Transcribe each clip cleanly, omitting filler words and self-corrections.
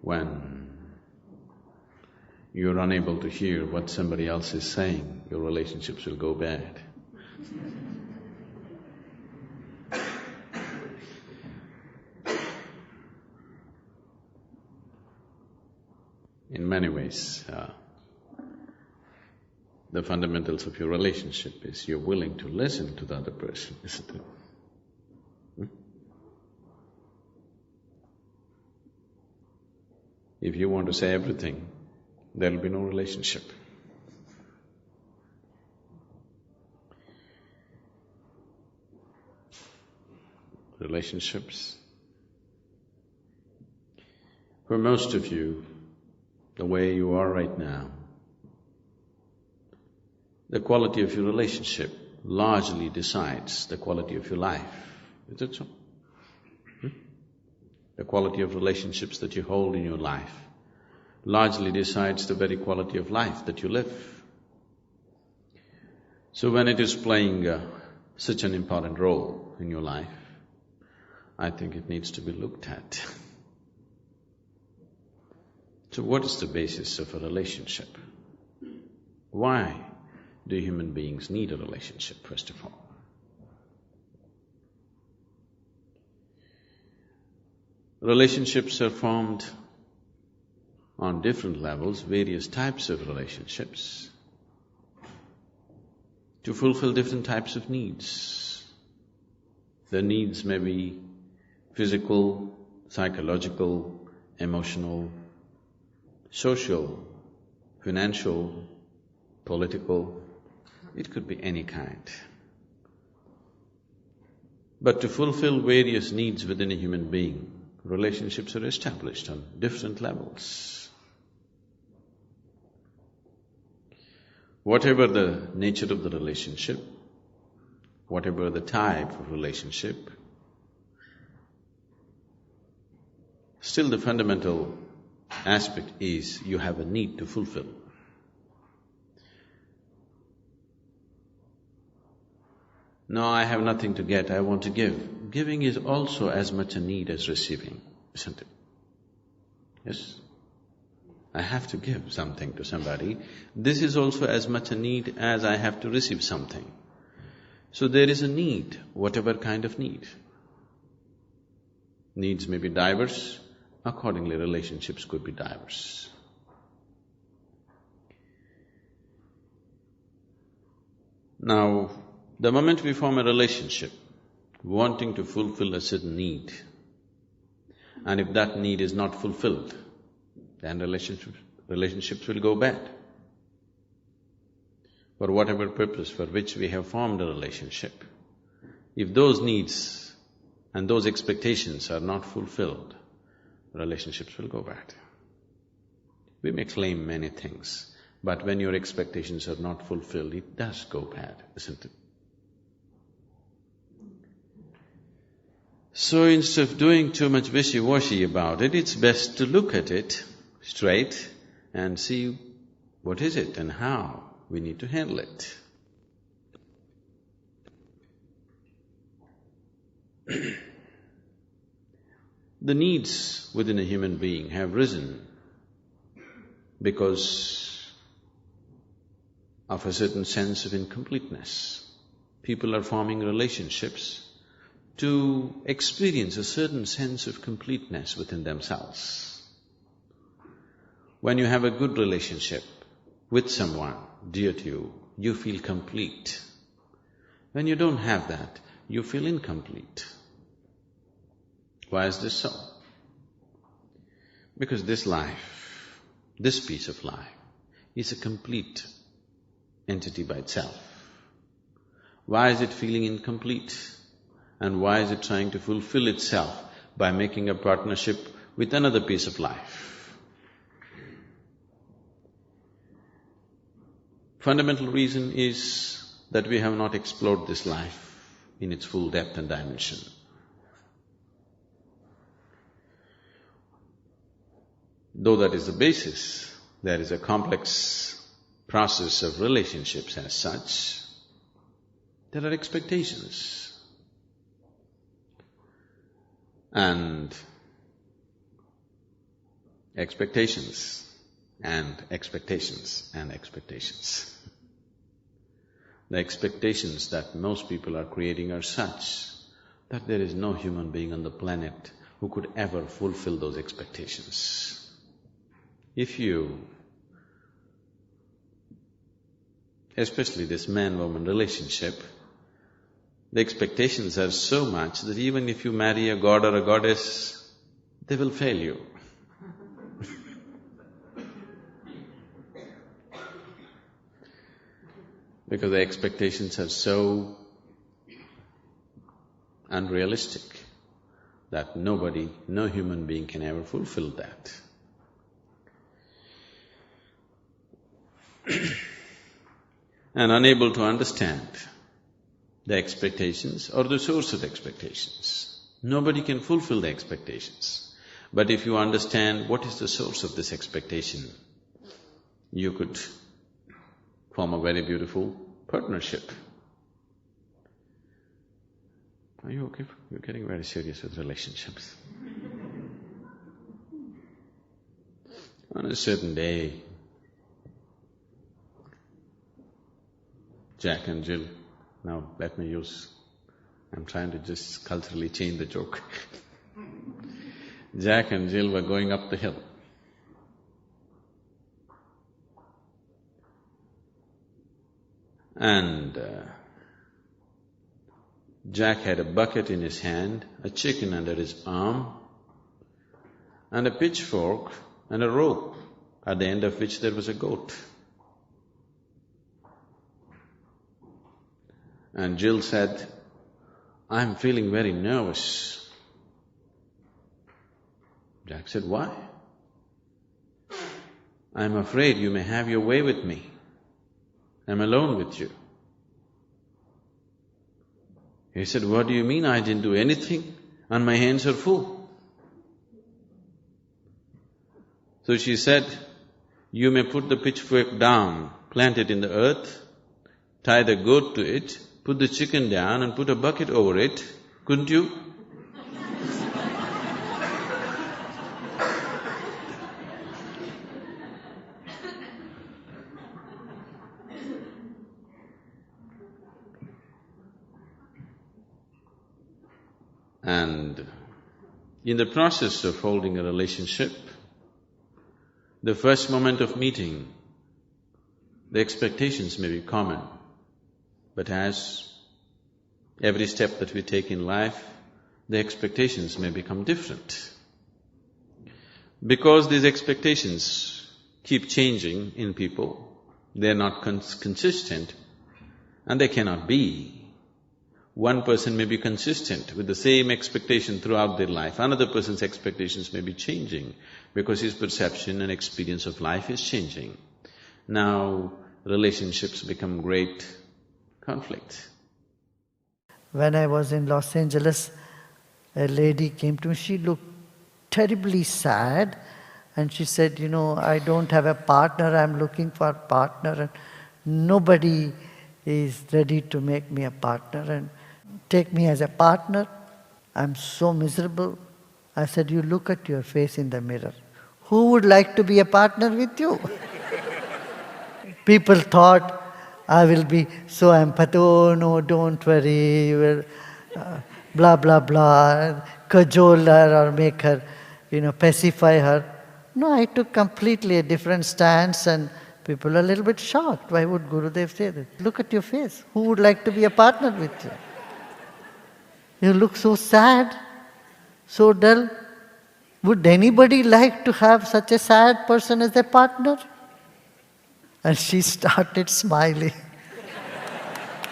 when you're unable to hear what somebody else is saying, your relationships will go bad. In many ways, the fundamentals of your relationship is you're willing to listen to the other person, isn't it? If you want to say everything, there'll be no relationship. Relationships. For most of you, the way you are right now, the quality of your relationship largely decides the quality of your life. Is it so? The quality of relationships that you hold in your life largely decides the very quality of life that you live. So when it is playing such an important role in your life, I think it needs to be looked at. So what is the basis of a relationship? Why do human beings need a relationship, first of all? Relationships are formed on different levels, various types of relationships, to fulfill different types of needs. The needs may be physical, psychological, emotional, social, financial, political, it could be any kind. But to fulfill various needs within a human being, relationships are established on different levels. Whatever the nature of the relationship, whatever the type of relationship, still the fundamental aspect is you have a need to fulfill. No, I have nothing to get, I want to give. Giving is also as much a need as receiving, isn't it? Yes? I have to give something to somebody. This is also as much a need as I have to receive something. So there is a need, whatever kind of need. Needs may be diverse, accordingly relationships could be diverse. Now, the moment we form a relationship, wanting to fulfill a certain need, and if that need is not fulfilled, then relationships will go bad. For whatever purpose for which we have formed a relationship, if those needs and those expectations are not fulfilled, relationships will go bad. We may claim many things, but when your expectations are not fulfilled, it does go bad, isn't it? So instead of doing too much wishy-washy about it, it's best to look at it straight and see what is it and how we need to handle it. The needs within a human being have risen because of a certain sense of incompleteness. People are forming relationships to experience a certain sense of completeness within themselves. When you have a good relationship with someone dear to you, you feel complete. When you don't have that, you feel incomplete. Why is this so? Because this life, this piece of life, is a complete entity by itself. Why is it feeling incomplete? And why is it trying to fulfill itself by making a partnership with another piece of life? Fundamental reason is that we have not explored this life in its full depth and dimension. Though that is the basis, there is a complex process of relationships as such. There are expectations. And Expectations and expectations and expectations. The expectations that most people are creating are such that there is no human being on the planet who could ever fulfill those expectations. If you, especially this man-woman relationship, the expectations are so much that even if you marry a god or a goddess, they will fail you. Because the expectations are so unrealistic that nobody, no human being can ever fulfill that. And unable to understand the expectations or the source of expectations. Nobody can fulfill the expectations. But if you understand what is the source of this expectation, you could form a very beautiful partnership. Are you okay? You're getting very serious with relationships. On a certain day, Jack and Jill, now let me use, I'm trying to just culturally change the joke. Jack and Jill were going up the hill. And Jack had a bucket in his hand, a chicken under his arm, and a pitchfork and a rope, at the end of which there was a goat. And Jill said, "I'm feeling very nervous." Jack said, "Why?" "I'm afraid you may have your way with me. I'm alone with you." He said, "What do you mean? I didn't do anything and my hands are full." So she said, "You may put the pitchfork down, plant it in the earth, tie the goat to it, put the chicken down and put a bucket over it, couldn't you?" And in the process of holding a relationship, the first moment of meeting, the expectations may be common, but as every step that we take in life, the expectations may become different. Because these expectations keep changing in people, they're not consistent and they cannot be. One person may be consistent with the same expectation throughout their life, another person's expectations may be changing because his perception and experience of life is changing. Now, relationships become great conflict. When I was in Los Angeles, a lady came to me, she looked terribly sad and she said, "I don't have a partner, I'm looking for a partner and nobody is ready to make me a partner and take me as a partner. I'm so miserable." I said, "You look at your face in the mirror. Who would like to be a partner with you?" People thought I will be so empathic, "Oh no, don't worry, you will blah blah blah, cajole her or make her, pacify her." No, I took completely a different stance and people are a little bit shocked. Why would Gurudev say that? Look at your face. Who would like to be a partner with you? You look so sad, so dull. Would anybody like to have such a sad person as a partner? And she started smiling.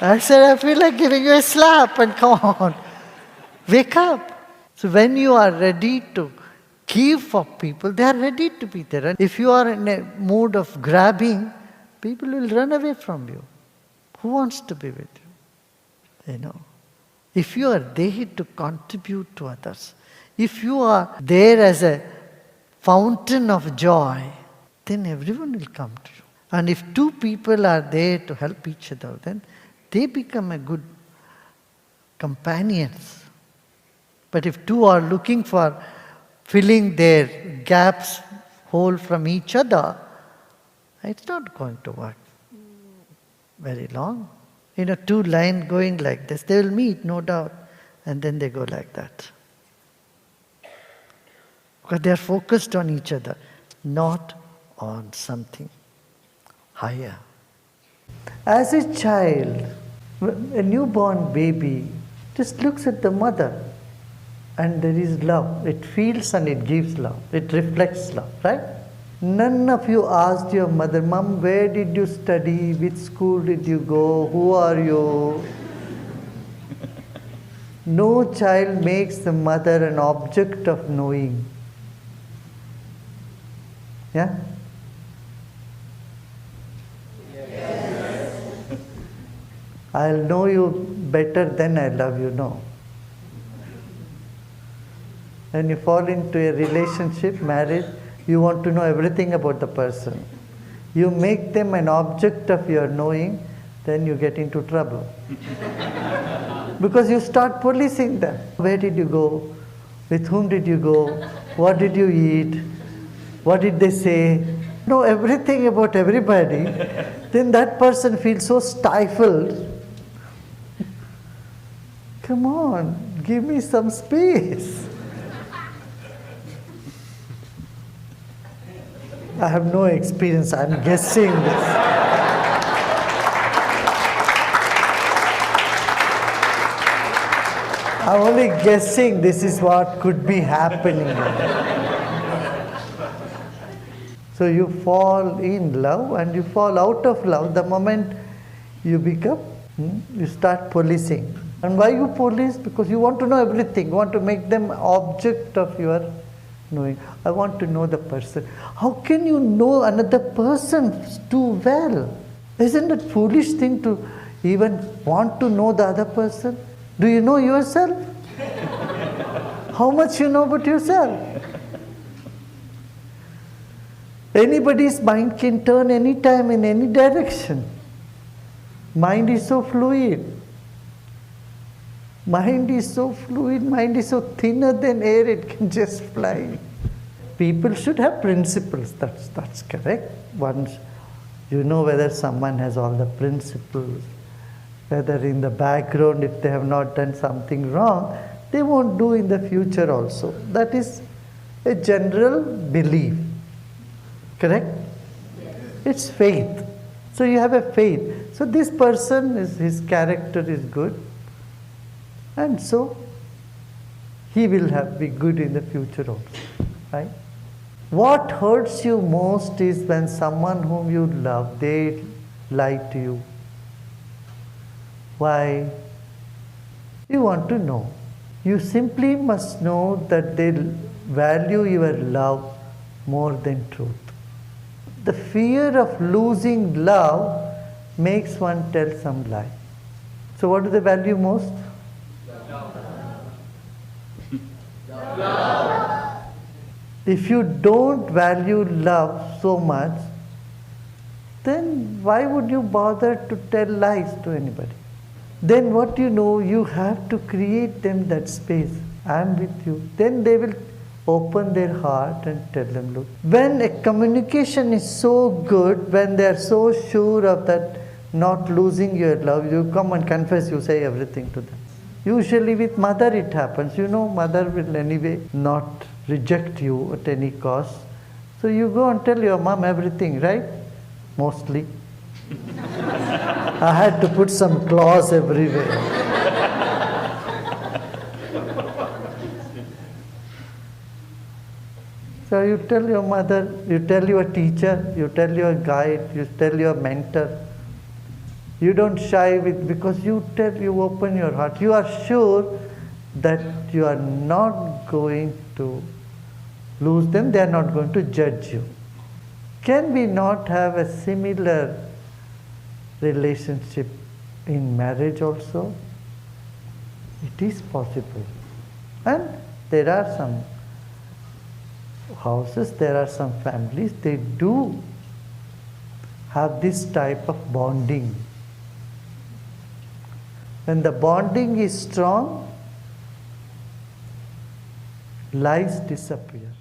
I said, "I feel like giving you a slap and come on, wake up." So when you are ready to give for people, they are ready to be there. And if you are in a mood of grabbing, people will run away from you. Who wants to be with you? If you are there to contribute to others, if you are there as a fountain of joy, then everyone will come to you. And if two people are there to help each other, then they become a good companions. But if two are looking for filling their gaps whole from each other, it's not going to work very long. Two lines going like this, they will meet, no doubt, and then they go like that. Because they are focused on each other, not on something higher. As a child, a newborn baby just looks at the mother and there is love. It feels and it gives love. It reflects love, right? None of you asked your mother, Mom, where did you study? Which school did you go? Who are you? No child makes the mother an object of knowing. Yeah? Yes. I'll know you better than I love you, no. When you fall into a relationship, marriage, you want to know everything about the person. You make them an object of your knowing, then you get into trouble. Because you start policing them. Where did you go? With whom did you go? What did you eat? What did they say? Know everything about everybody. Then that person feels so stifled. Come on, give me some space. I have no experience, I'm guessing this. I'm only guessing this is what could be happening. So you fall in love and you fall out of love the moment you you start policing. And why you police? Because you want to know everything. You want to make them object of your knowing. I want to know the person. How can you know another person too well? Isn't it a foolish thing to even want to know the other person? Do you know yourself? How much you know about yourself? Anybody's mind can turn anytime in any direction. Mind is so fluid. Mind is so fluid, mind is so thinner than air, it can just fly. People should have principles, that's correct. Once you know whether someone has all the principles, whether in the background if they have not done something wrong, they won't do in the future also. That is a general belief. Correct? Yes. It's faith. So you have a faith. So this person, his character is good. And so, he will be good in the future also, right? What hurts you most is when someone whom you love, they lie to you. Why? You want to know. You simply must know that they value your love more than truth. The fear of losing love makes one tell some lie. So what do they value most? Love. If you don't value love so much, then why would you bother to tell lies to anybody? Then what you have to create them that space. I am with you. Then they will open their heart and tell them, look. When a communication is so good, when they are so sure of that not losing your love, you come and confess, you say everything to them. Usually with mother it happens. Mother will anyway not reject you at any cost. So you go and tell your mom everything, right? Mostly. I had to put some clause everywhere. So you tell your mother, you tell your teacher, you tell your guide, you tell your mentor. You don't shy because you open your heart. You are sure that you are not going to lose them, they are not going to judge you. Can we not have a similar relationship in marriage also? It is possible. And there are some houses, there are some families, they do have this type of bonding. When the bonding is strong, lies disappear.